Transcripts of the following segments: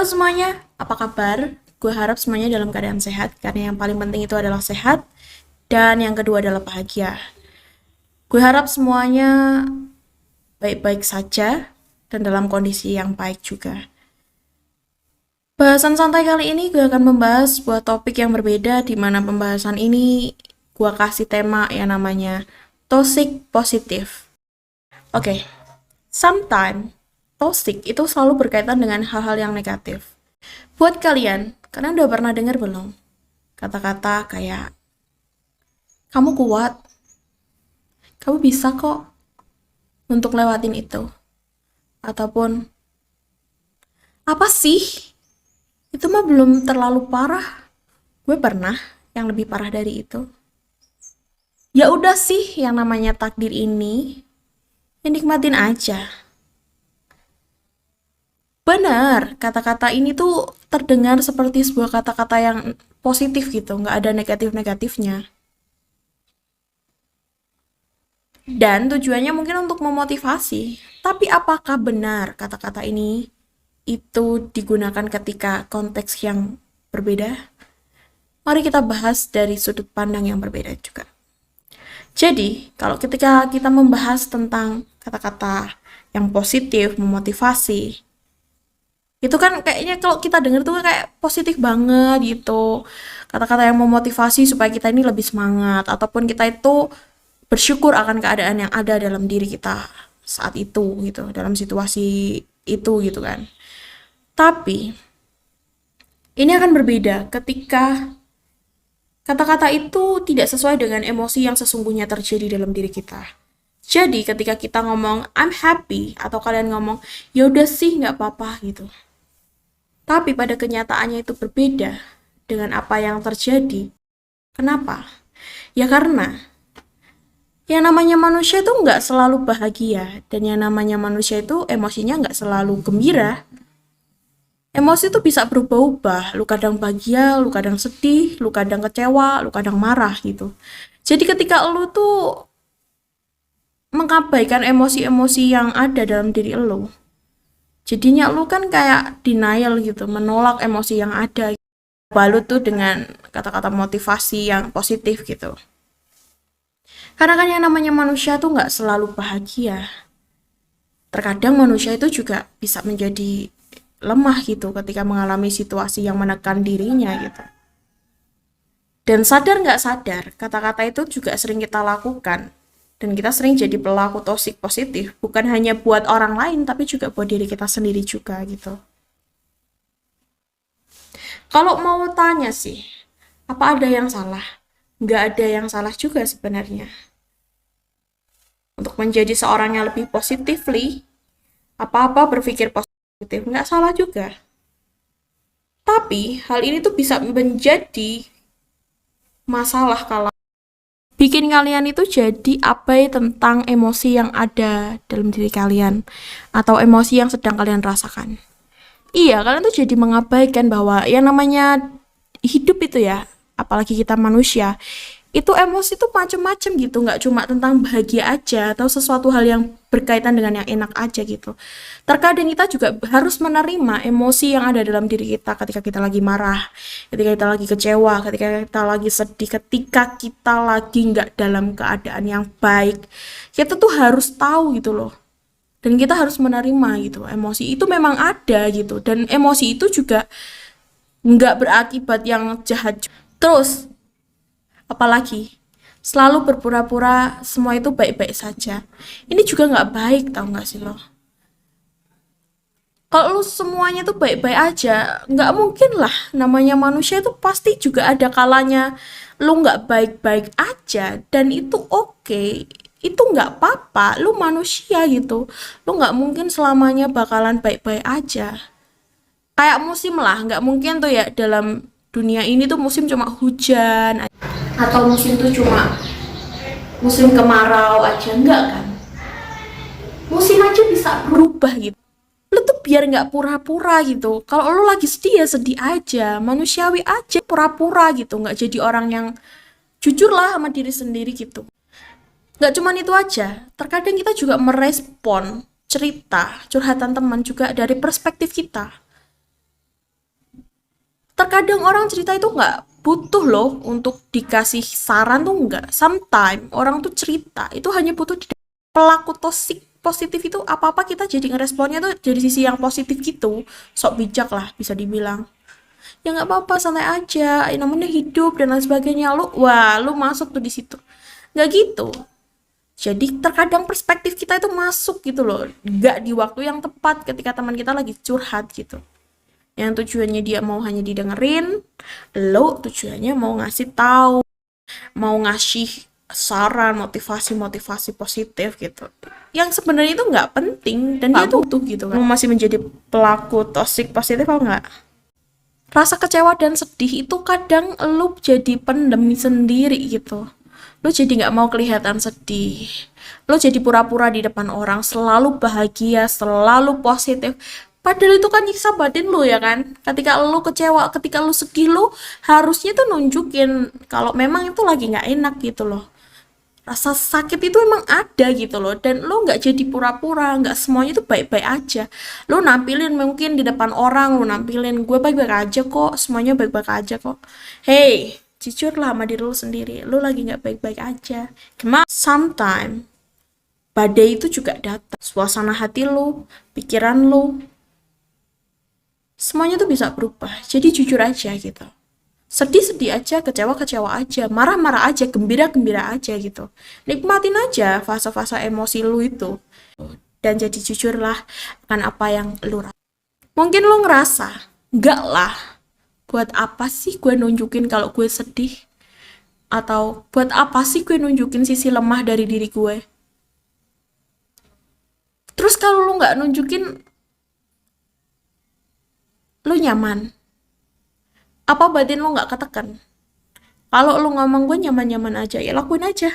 Halo semuanya, apa kabar? Gue harap semuanya dalam keadaan sehat, karena yang paling penting itu adalah sehat, dan yang kedua adalah bahagia. Gue harap semuanya baik-baik saja, dan dalam kondisi yang baik juga. Bahasan santai kali ini gue akan membahas sebuah topik yang berbeda, di mana pembahasan ini gue kasih tema yang namanya toxic positive. Oke, sometimes toxic itu selalu berkaitan dengan hal-hal yang negatif. Buat kalian udah pernah dengar belum? Kata-kata kayak, kamu kuat, kamu bisa kok untuk lewatin itu. Ataupun, apa sih? Itu mah belum terlalu parah. Gue pernah yang lebih parah dari itu. Ya udah sih, yang namanya takdir ini, ya nikmatin aja. Benar, kata-kata ini tuh terdengar seperti sebuah kata-kata yang positif gitu, nggak ada negatif-negatifnya. Dan tujuannya mungkin untuk memotivasi. Tapi apakah benar kata-kata ini itu digunakan ketika konteks yang berbeda? Mari kita bahas dari sudut pandang yang berbeda juga. Jadi, kalau ketika kita membahas tentang kata-kata yang positif, memotivasi, itu kan kayaknya kalau kita dengar tuh kayak positif banget gitu. Kata-kata yang memotivasi supaya kita ini lebih semangat, ataupun kita itu bersyukur akan keadaan yang ada dalam diri kita saat itu gitu, dalam situasi itu gitu kan. Tapi ini akan berbeda ketika kata-kata itu tidak sesuai dengan emosi yang sesungguhnya terjadi dalam diri kita. Jadi ketika kita ngomong I'm happy atau kalian ngomong ya udah sih nggak apa-apa gitu. Tapi pada kenyataannya itu berbeda dengan apa yang terjadi. Kenapa? Ya karena yang namanya manusia itu nggak selalu bahagia, dan yang namanya manusia itu emosinya nggak selalu gembira. Emosi itu bisa berubah-ubah, lu kadang bahagia, lu kadang sedih, lu kadang kecewa, lu kadang marah gitu. Jadi ketika lu tuh mengabaikan emosi-emosi yang ada dalam diri lu, jadinya lu kan kayak denial gitu, menolak emosi yang ada. Balut tuh dengan kata-kata motivasi yang positif gitu. Karena kan yang namanya manusia tuh nggak selalu bahagia. Terkadang manusia itu juga bisa menjadi lemah gitu ketika mengalami situasi yang menekan dirinya gitu. Dan sadar nggak sadar, kata-kata itu juga sering kita lakukan. Dan kita sering jadi pelaku toksik positif, bukan hanya buat orang lain, tapi juga buat diri kita sendiri juga gitu. Kalau mau tanya sih, apa ada yang salah? Nggak ada yang salah juga sebenarnya. Untuk menjadi seorang yang lebih positifly, apa-apa berpikir positif, nggak salah juga. Tapi hal ini tuh bisa menjadi masalah kalau bikin kalian itu jadi abai tentang emosi yang ada dalam diri kalian atau emosi yang sedang kalian rasakan. Iya, kalian tuh jadi mengabaikan bahwa yang namanya hidup itu ya, apalagi kita manusia, itu emosi tuh macem-macem gitu, nggak cuma tentang bahagia aja atau sesuatu hal yang berkaitan dengan yang enak aja gitu. Terkadang kita juga harus menerima emosi yang ada dalam diri kita ketika kita lagi marah, ketika kita lagi kecewa, ketika kita lagi sedih, ketika kita lagi nggak dalam keadaan yang baik. Kita tuh harus tahu gitu loh. Dan kita harus menerima gitu, emosi itu memang ada gitu, dan emosi itu juga nggak berakibat yang jahat. Terus apalagi selalu berpura-pura semua itu baik-baik saja, ini juga nggak baik, tau nggak sih lo? Kalau lu semuanya tuh baik-baik aja, nggak mungkin lah, namanya manusia itu pasti juga ada kalanya lu nggak baik-baik aja, dan itu oke, itu nggak apa-apa, lu manusia gitu, lu nggak mungkin selamanya bakalan baik-baik aja. Kayak musim lah, nggak mungkin tuh ya dalam dunia ini tuh musim cuma hujan atau musim tuh cuma musim kemarau aja, enggak kan? Musim aja bisa berubah gitu. Lu tuh biar nggak pura-pura gitu. Kalau lu lagi sedih ya sedih aja, manusiawi aja, pura-pura gitu, nggak jadi orang yang jujur lah sama diri sendiri gitu. Nggak cuman itu aja, terkadang kita juga merespon cerita curhatan teman juga dari perspektif kita. Terkadang orang cerita itu nggak butuh loh untuk dikasih saran tuh nggak. Sometimes orang tuh cerita itu hanya butuh pelaku toxic positif itu apa-apa kita jadi ngeresponnya tuh dari sisi yang positif gitu. Sok bijak lah bisa dibilang. Ya nggak apa-apa, santai aja, namanya hidup dan lain sebagainya. Lu masuk tuh di situ. Nggak gitu. Jadi terkadang perspektif kita itu masuk gitu loh. Nggak di waktu yang tepat ketika teman kita lagi curhat gitu. Yang tujuannya dia mau hanya didengerin, lo tujuannya mau ngasih tahu, mau ngasih saran, motivasi-motivasi positif gitu. Yang sebenarnya itu nggak penting dan dia tuh butuh gitu kan. Lo masih menjadi pelaku toxic positif apa nggak? Rasa kecewa dan sedih itu kadang lo jadi pendem sendiri gitu. Lo jadi nggak mau kelihatan sedih. Lo jadi pura-pura di depan orang, selalu bahagia, selalu positif. Padahal itu kan nyiksa batin lo ya kan. Ketika lo kecewa, ketika lo sedih, lo harusnya tuh nunjukin kalau memang itu lagi nggak enak gitu loh. Rasa sakit itu emang ada gitu loh, dan lo nggak jadi pura-pura, nggak semuanya tuh baik-baik aja. Lo nampilin mungkin di depan orang, lo nampilin gue baik-baik aja kok, semuanya baik-baik aja kok. Hey, jujur lah sama diri lo sendiri, lo lagi nggak baik-baik aja. Cuma sometimes badai itu juga datang, suasana hati lo, pikiran lo, semuanya tuh bisa berubah. Jadi jujur aja gitu. Sedih-sedih aja, kecewa-kecewa aja, marah-marah aja, gembira-gembira aja gitu. Nikmatin aja fase-fase emosi lu itu. Dan jadi jujurlah akan apa yang lu rasa. Mungkin lu ngerasa, enggak lah, buat apa sih gue nunjukin kalau gue sedih? Atau buat apa sih gue nunjukin sisi lemah dari diri gue? Terus kalau lu nggak nunjukin, lu nyaman. Apa batin lu nggak ketekan? Kalau lu ngomong gue nyaman-nyaman aja, ya lakuin aja.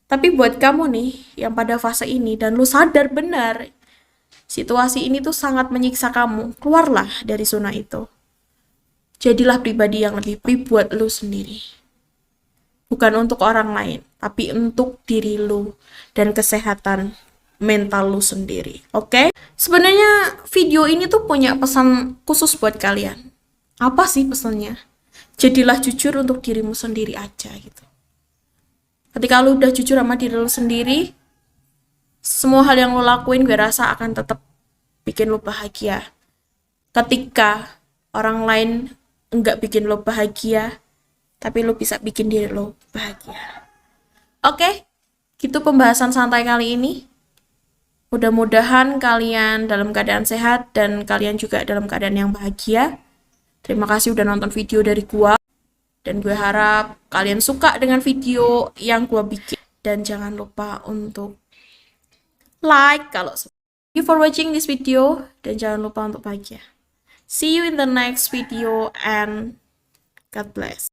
Tapi buat kamu nih, yang pada fase ini, dan lu sadar benar, situasi ini tuh sangat menyiksa kamu, keluarlah dari zona itu. Jadilah pribadi yang lebih baik buat lu sendiri. Bukan untuk orang lain, tapi untuk diri lu dan kesehatan mental lu sendiri. Oke? Sebenarnya video ini tuh punya pesan khusus buat kalian. Apa sih pesannya? Jadilah jujur untuk dirimu sendiri aja gitu. Ketika lu udah jujur sama diri lu sendiri, semua hal yang lu lakuin gue rasa akan tetap bikin lu bahagia. Ketika orang lain enggak bikin lu bahagia, tapi lu bisa bikin diri lu bahagia. Oke, gitu pembahasan santai kali ini. Mudah-mudahan kalian dalam keadaan sehat dan kalian juga dalam keadaan yang bahagia. Terima kasih udah nonton video dari gua. Dan gue harap kalian suka dengan video yang gue bikin. Dan jangan lupa untuk like kalau suka. Thank you for watching this video. Dan jangan lupa untuk bahagia. See you in the next video and God bless.